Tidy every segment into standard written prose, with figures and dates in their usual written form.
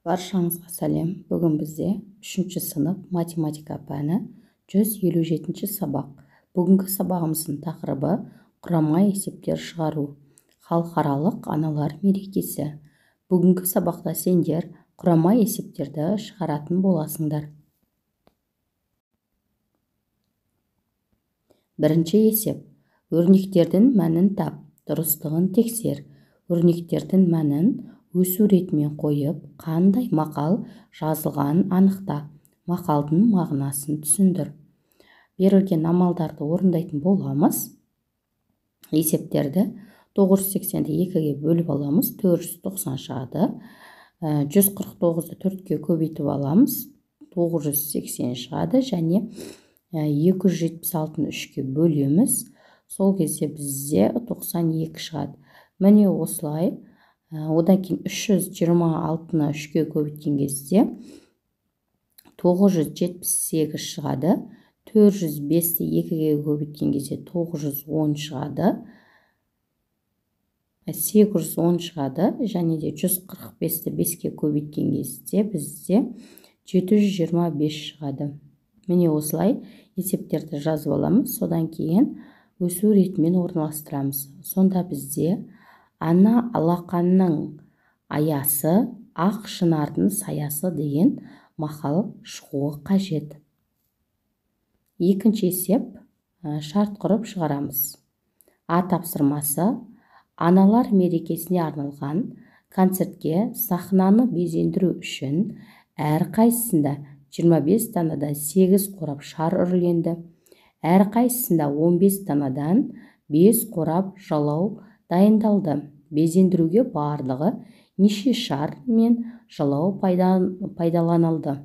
Баршаңызға сәлем. Бүгін бізде 3-ші сынып математика пәні 157-ші сабақ. Бүгінгі сабағымыздың тақырыбы құрама есептер шығару. Халықаралық аналар мерекесі. Бүгінгі сабақта сендер құрама есептерді шығаратын боласыңдар. Бірінші есеп. Өрнектердің мәнін тап, дұрыстығын тексер. Өрнектердің мәнін өсу ретімен қойып, қандай мақал жазылғанын анықта. Мақалдың мағынасын түсіндір. Берілген амалдарды орындайтын боламыз. Есептерді 980-ді 2-ге бөліп аламыз, 490 шығады. 149-ды 4-ге көбейтіп аламыз, 980 шығады, және 276-ны 3-ге бөлеміз. Сол кезде бізде 92 шығады. Міне осылай. Одан кейін 326-ны 3-ге көбейткен кезде 978 шығады. 405-ті 2-ге көбейткен кезде 910 шығады. 810 шығады. Және де 145-ті 5-ге көбейткен кезде бізде 725 шығады. Міне осылай есептерді жазып аламыз. Содан кейін өсу ретімен орналастырамыз. Сонда бізде ана алақанның аясы, ақ шынардың саясы деген мақал шығуы қажет. Екінші есеп, шарт құрып шығарамыз. А тапсырмасы: аналар мерекесіне арналған концертке сахнаны безендіру үшін әрқайсысында 25 данадан 8 қорап шар үрленді. Әрқайсысында 15 данадан 5 қорап жалау дайындалды. Безендіруге барлығы неше шар мен жалау пайдаланылды.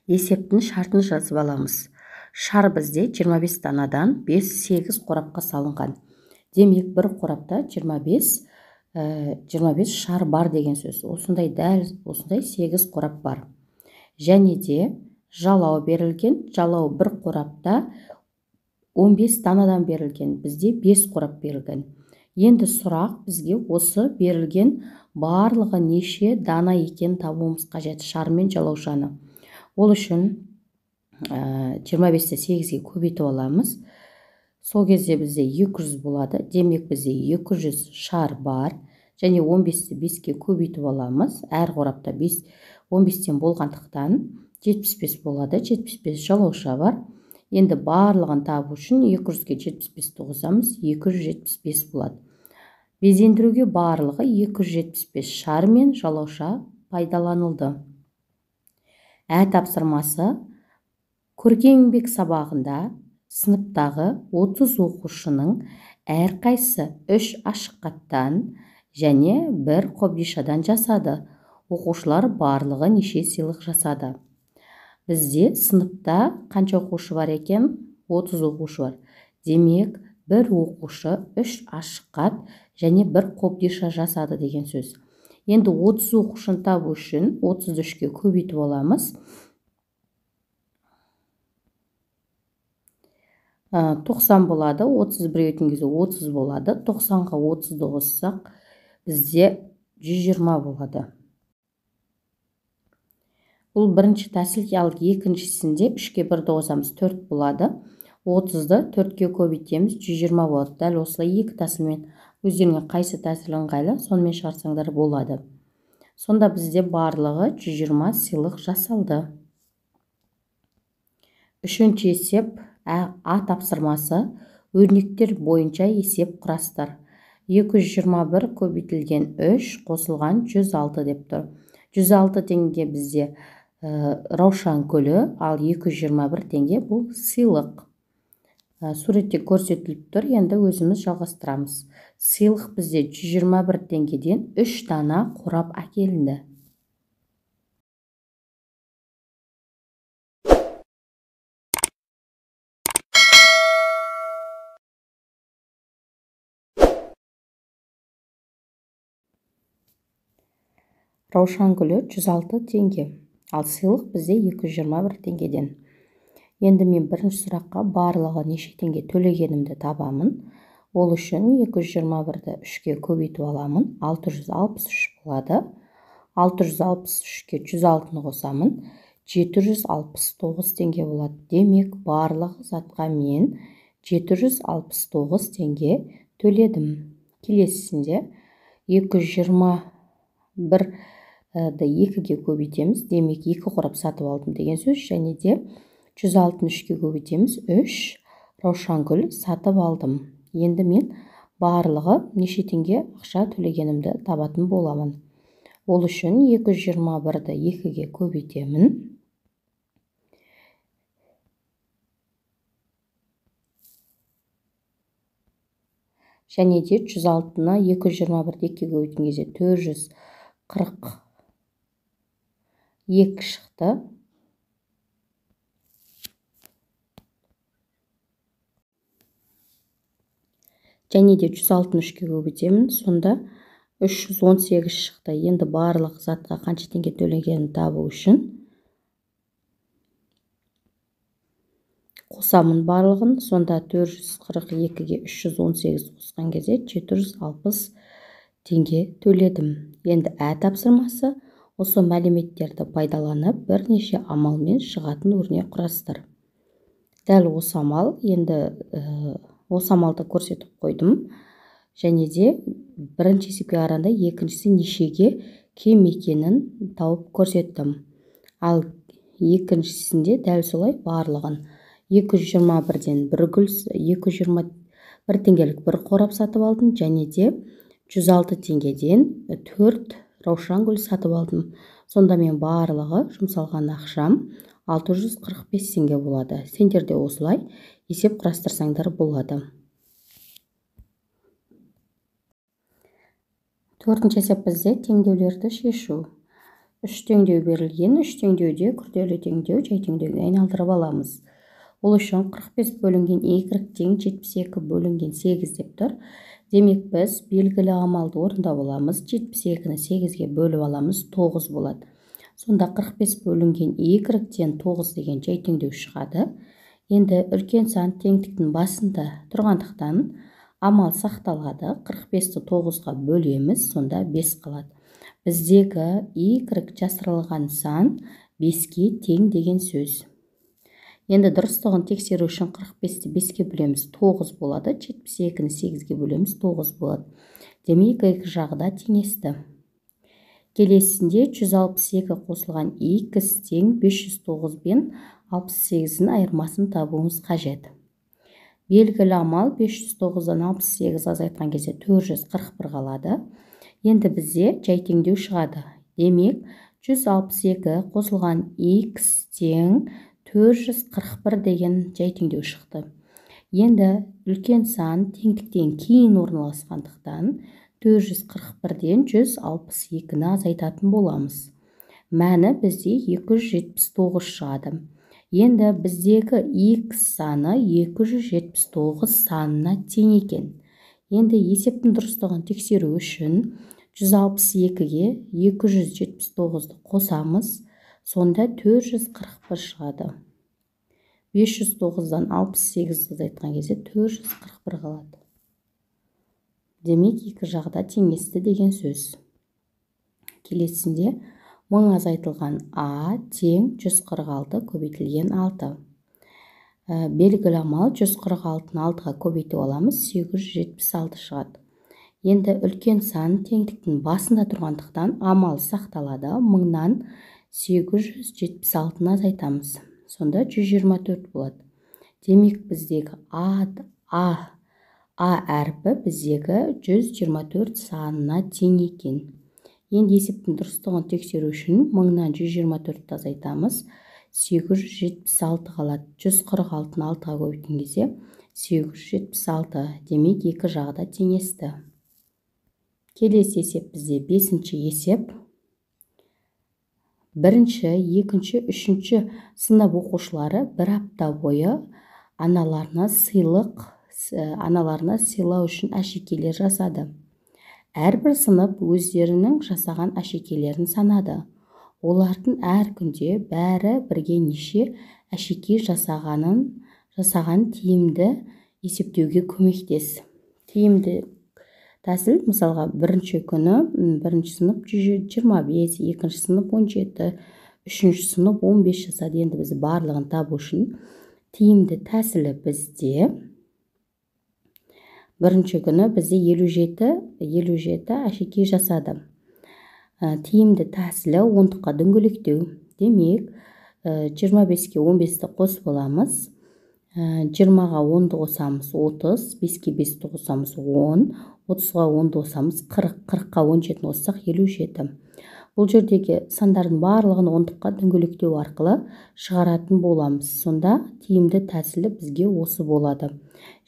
Есептің шартын жазып аламыз. Шар бізде 25 данадан 5-8 қорапқа салынған. Демек, бір қорапта 25 шар бар деген сөз. Осындай 8 қорап бар. Және де жалау берілген. Жалау бір қорапта 15 данадан берілген. Бізде 5 қорап берілген. Енді сұрақ бізге осы берілген барлығы неше дана екен табуымыз қажет, шар мен жалаушаны. Ол үшін 25-ті 8-ге көбейтіп аламыз. Сол кезде бізде 200 болады. Демек, бізде 200 шар бар. Және 15-ті 5-ге көбейтіп аламыз. Әр қорапта 15-тен болғандықтан 75 болады. 75 жалауша бар. Енді барлығын табу үшін 200-ге 75-ті қосамыз, 275 болады. Безендіруге барлығы 275 шар мен жалауша пайдаланылды. Ә тапсырмасы: көркем еңбек сабағында сыныптағы 30 оқушының әрқайсысы 3 ашық хаттан және 1 қобдишадан жасады. Оқушылар барлығы неше сыйлық жасады? Бізде сыныпта қанша оқушы бар екен? 30 оқушы бар. Демек, бір оқушы 3 ашық хат және 1 қобдиша жасады деген сөз. Енді 30 оқушыны табу үшін 33-ке көбейтіп аламыз. 90 болады. 31-ге өткен кезде 30 болады. 90-ға 30-ды қоссақ бізде 120 болады. Бұл бірінші тәсіл. Ал екіншісінде 3-ке 1-ді қосамыз, 4 болады. 30-ды 4-ке көбейтеміз, 120 болады. Дәл осылай екі тәсілмен өздеріңе қайсы тәсіл ыңғайлы, сонымен шығарсаңдар болады. Сонда бізде барлығы 120 сыйлық жасалды. Үшінші есеп, А тапсырмасы: өрнектер бойынша есеп құрастыр. 221 көбейтілген 3 қосылған 106 деп тұр. 106 теңге бізде раушан гүлі, ал 221 теңге бұл сыйлық. Суретте көрсетіліп тұр. Енді өзіміз жалғастырамыз. Сыйлық бізде 121 теңгеден 3 дана қорап әкелінді. Раушан гүлі 106 теңге, ал сыйлық бізде 221 теңгеден. Енді мен бірінші сұраққа барлығы неше теңге төлегенімді табамын. Ол үшін 221-ді 3-ке көбейтіп аламын. 663 болады. 663-ке 106-ны қосамын. 769 теңге болады. Демек, барлық затқа мен 769 теңге төледім. Келесісінде 221-ді 2-ге көбейтеміз. Демек, 2 қорап сатып алдым деген сөз. Және де 106-ны 3-ге көбейтеміз. 3 раушангүл сатып алдым. Енді мен барлығы неше теңге ақша төлегенімді табатын боламын. Ол үшін 221-ді 2-ге көбейтемін. Және де 106-ны 221-ді 2-ге көбейткен кезде 442 шықты. Және де 106-ны 3-ге көбейтемін. Сонда 318 шықты. Енді барлық затқа қанша теңге төлегенін табу үшін қосамын барлығын. Сонда 442-ге 318 қосқан кезде 760 теңге төледім. Енді тапсырмасы осы мәліметтерді пайдаланып бірнеше амалмен шығатын өрнек құрастыр. Дәл осы амал, енді осы амалды көрсетіп қойдым. Және де бірінші есепке қарағанда екіншісі нешеге кем екенін тауып көрсеттім. Ал екіншісінде дәл солай барлығын 221-ден 221 теңгелік бір қорап сатып алдым. Және де 106 теңгеден 4 раушангүл сатып алдым. Сонда мен барлығы жұмсалған ақшам 645 теңге болады. Сендер де осылай есеп құрастырсаңдар болады. Төртінші есеп бізде теңдеулерді шешу. 3 теңдеу берілген, 3 теңдеуде күрделі теңдеу, жай теңдеуге айналдырып аламыз. Ол үшін 45 бөлінген y тең 72 бөлінген 8 деп тұр. Демек, біз белгілі амалды орындап аламыз. 72-ні 8-ге бөліп аламыз, 9 болады. Сонда 45 бөлінген y тең 9 деген жай теңдеу шығады. Енді үлкен сан теңдіктің басында тұрғандықтан амал сақталады. 45-ті 9-ға бөлеміз, сонда 5 қалады. Біздегі y жасырылған сан 5-ке тең деген сөз. Енді дұрыстығын тексеру үшін 45-ті 5-ке бөлеміз, 9 болады. 72-ні 8-ге бөлеміз, 9 болады. Демек, екі жағы да теңесті. Келесінде 162 қосылған x тең 509 бен 68-ін айырмасын табуымыз қажет. Белгілі амал 509-дан 68 азайтқан кезде 441 қалады. Енді бізде жай теңдеу шығады. Демек, 162 қосылған x тең 441 деген жай теңдеу шықты. Енді үлкен сан теңдіктен кейін орналасқандықтан 441-ден 162-ні азайтатын боламыз. Мәні бізде 279 шығады. Енді біздегі x саны 279 санына тең екен. Енді есептің дұрыстығын тексеру үшін 162-ге 279-ды қосамыз, сонда 441 шығады. 509-дан 68-ді азайтқан кезде 441 қалады. Демек, екі жағда теңесті деген сөз. Келесінде 1000 азайтылған a тең 146 көбейтілген 6. Белгілі амал 146-ны 6-ға көбейтіп аламыз, 876 шығады. Енді үлкен сан теңдіктің басында тұрғандықтан амал сақталады. 1000-нан 876-ны азайтамыз. Сонда 124 болады. Демек, біздегі A әрпі біздегі 124 санына тең екен. Енді есептің дұрыстығын тексеру үшін 1000-нан 124-ті азайтамыз. 876 қалады. 146-ны 6-ға көбейткен кезде 876. Демек, екі жағы да теңесті. Келесі есеп бізде 5-ші есеп. Бірінші, екінші, үшінші сынып оқушылары бір апта бойы аналарына сыйлау үшін әшекейлер жасады. Әрбір сынып өздерінің жасаған әшекейлерін санады. Олардың әр күнде бәрі бірге неше әшекей жасаған тиімді есептеуге көмектес. тиімді тәсіл, мысалға бірінші күні бірінші сынып 125, екінші сынып 17, үшінші сынып 15 жасады. Енді біз барлығын табу үшін тиімді тәсілі бізде бірінші күні бізде 57 әшекей жасады. Тиімді тәсілі ондыққа дөңгелектеу. Демек, 25-ке 15-ті қосып аламыз. 20-ға 10-ды қосамыз 30, 5-ке 5-ті қосамыз 10, 30-ға 10-ды қосамыз 40, 40-қа 17-ні қоссақ 57. Бұл жердегі сандардың барлығын ондыққа дөңгелектеу арқылы шығаратын боламыз. Сонда тиімді тәсілі бізге осы болады.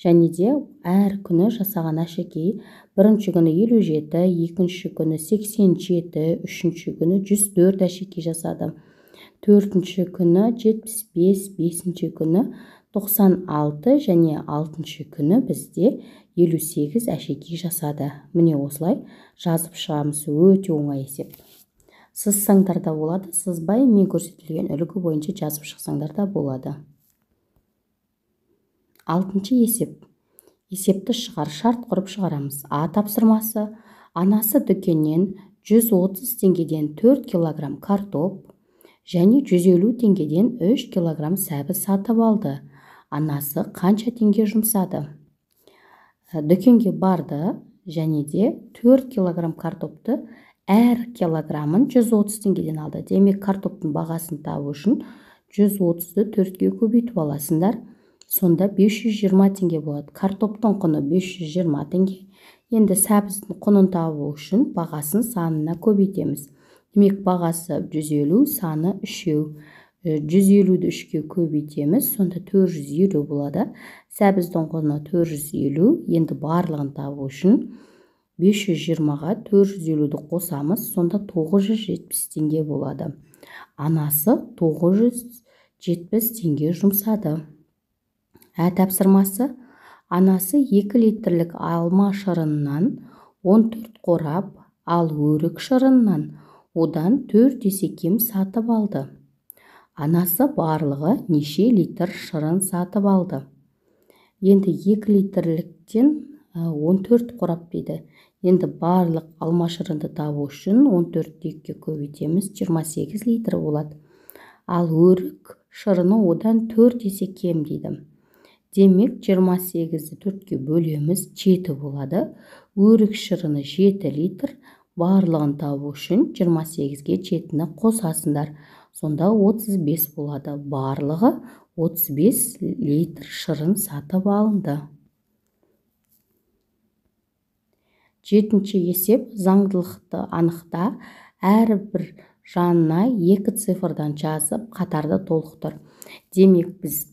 Және де әр күні жасаған әшекей бірінші күні 57, екінші күні 87, үшінші күні 104 әшекей жасады. Төртінші күні 75, бесінші күні 96 және 6-шы күні бізде 58 әшекей жасады. Міне осылай жазып шығамыз. Өте оңай есеп. Сызсаңдар да болады, сызбай мен көрсетілген үлгі бойынша жазып шықсаңдар да болады. 6-шы есеп. Есепті шығар, шарт құрып шығарамыз. А тапсырмасы: анасы дүкеннен 130 теңгеден 4 килограмм картоп және 150 теңгеден 3 килограмм сәбіз сатып алды. Анасы қанша теңге жұмсады? Дүкенге барды және де 4 килограмм картопты әр килограммын 130 теңгеден алды. Демек, картоптың бағасын табу үшін 130-ды 4-ке көбейтіп аласыңдар. Сонда 520 теңге болады. Картоптың құны 520 теңге. Енді сәбіздің құнын табу үшін бағасын санына көбейтеміз. Демек, бағасы 150, саны 3. 150-ді 3-ке көбейтеміз, сонда 450 болады. Сәбіздің құны 450. Енді барлығын табу үшін 520-ға 450-ді қосамыз, сонда 970 теңге болады. Анасы 970 теңге жұмсады. Тапсырмасы: анасы 2 литрлік алма шырынынан 14 қорап, ал өрік шырынынан одан 4 есе кем сатып алды. Анасы барлығы неше литр шырын сатып алды? Енді 2 литрліктен 14 қорап дейді. Енді барлық алма шырынды табу үшін 14-ті 2-ке көбейтеміз, 28 литр болады. Ал өрік шырыны одан 4 есе кем дейді. Демек, 28-ді 4-ке бөлеміз, 7 болады. Өрік шырыны 7 литр. Барлығын табу үшін 28-ге 7-ні қосасыңдар. Сонда 35 болады. Барлығы 35 литр шырын сатып алынды. 7-ші есеп: заңдылықты анықта. Әрбір жанына 2 цифрдан жазып, қатарды толықтыр. Демек, біз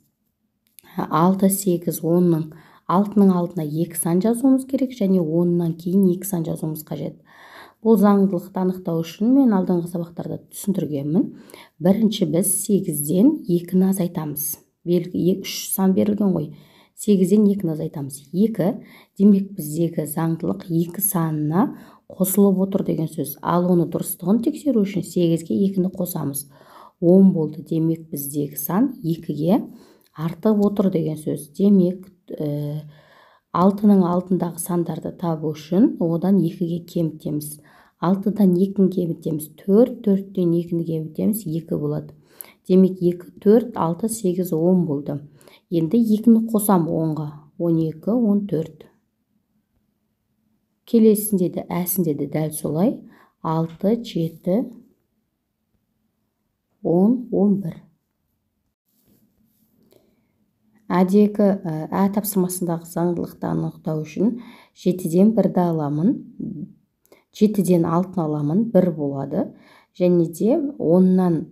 6, 8, 10-ның 6-ның алдына 2 сан жазуымыз керек, және 10-нан кейін 2 сан жазуымыз қажет. Бұл заңдылықты анықтау үшін мен алдыңғы сабақтарда түсіндіргенмін. Бірінші біз 8-ден 2-ні азайтамыз. 3 сан берілген ғой. 8-ден 2-ні азайтамыз. 2. Демек, біздегі заңдылық 2 санына қосылып отыр деген сөз. Ал оны дұрыстығын тексеру үшін 8-ге 2-ні қосамыз. 10 болды. Демек, біздегі сан 2-ге артып отыр деген сөз. Демек, 6-ның алдындағы сандарды табу үшін одан 2-ге кемітеміз. 6-дан 2-ні кемітеміз 4, 4-тен 2-ні кемітеміз 2 болады. Демек, 2, 4, 6, 8, 10 болды. Енді 2-ні қосам 10-ға. 12, 14. Келесінде де әсінде де дәл солай. 6, 7, 10, 11. Әдегі тапсырмасындағы заңдылықты анықтау үшін 7-ден 1-ді аламын, 7-ден 6-ны аламын, 1 болады. Және де 10-нан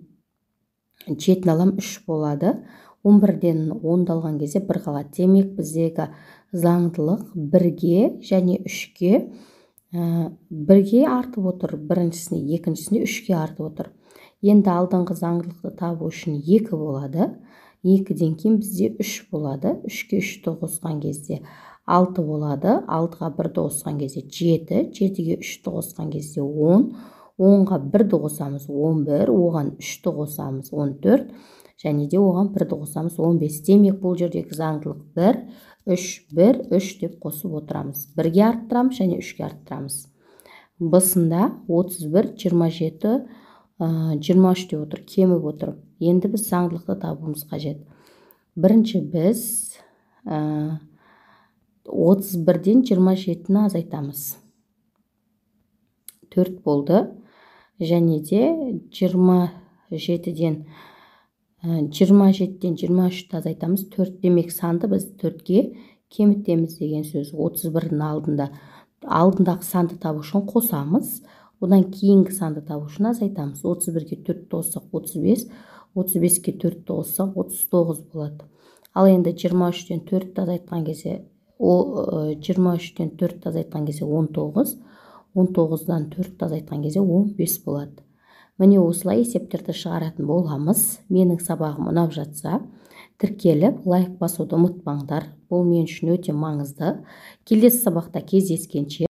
7-ні алам, 3 болады. 11-ден 10-ды алған кезде 1 қалады. Демек, біздегі заңдылық 1-ге және 3-ге 1-ге артып отыр. Біріншісіне, екіншісіне 3-ге артып отыр. Енді алдыңғы заңдылықты табу үшін 2 болады. 2-ден кейін бізде 3 болады. 3-ке 3-ті қосқан кезде 6 болады. 6-ға 1-ді қосқан кезде 7. 7-ге 3-ті қосқан кезде 10. 10-ға 1-ді қосамыз 11. Оған 3-ті қосамыз 14. және де оған 1-ді қосамыз 15. Демек бұл жердегі заңдылық 1, 3, 1, 3 деп қосып отырамыз. 1-ге арттырамыз және 3-ге арттырамыз. Бысында 31, 27, 23 деп отыр, кеміп отыр. Енді біз заңдылықты табуымыз қажет. Бірінші біз 31-ден 27-ні азайтамыз. 4 болды. Және де 27-ден 23-ті азайтамыз. 4 демек санды біз 4-ге кемітеміз деген сөз. 31-дің алдындағы санды табу үшін қосамыз. Одан кейінгі санды табу үшін азайтамыз. 31-ге 4-ті қоссақ 35, 35-ге 4-ті қоссақ 39 болады. Ал енді 23-тен 4-ті азайтқан кезде 23-тен 4-ті азайтқан кезде 19, 19-дан 4-ті азайтқан кезде 15 болады. Міне осылай есептерді шығаратын боламыз. Менің сабағым ұнап жатса, тіркеліп, лайк басуды ұмытпаңдар. Бұл мен үшін өте маңызды. Келесі сабақта кездескенше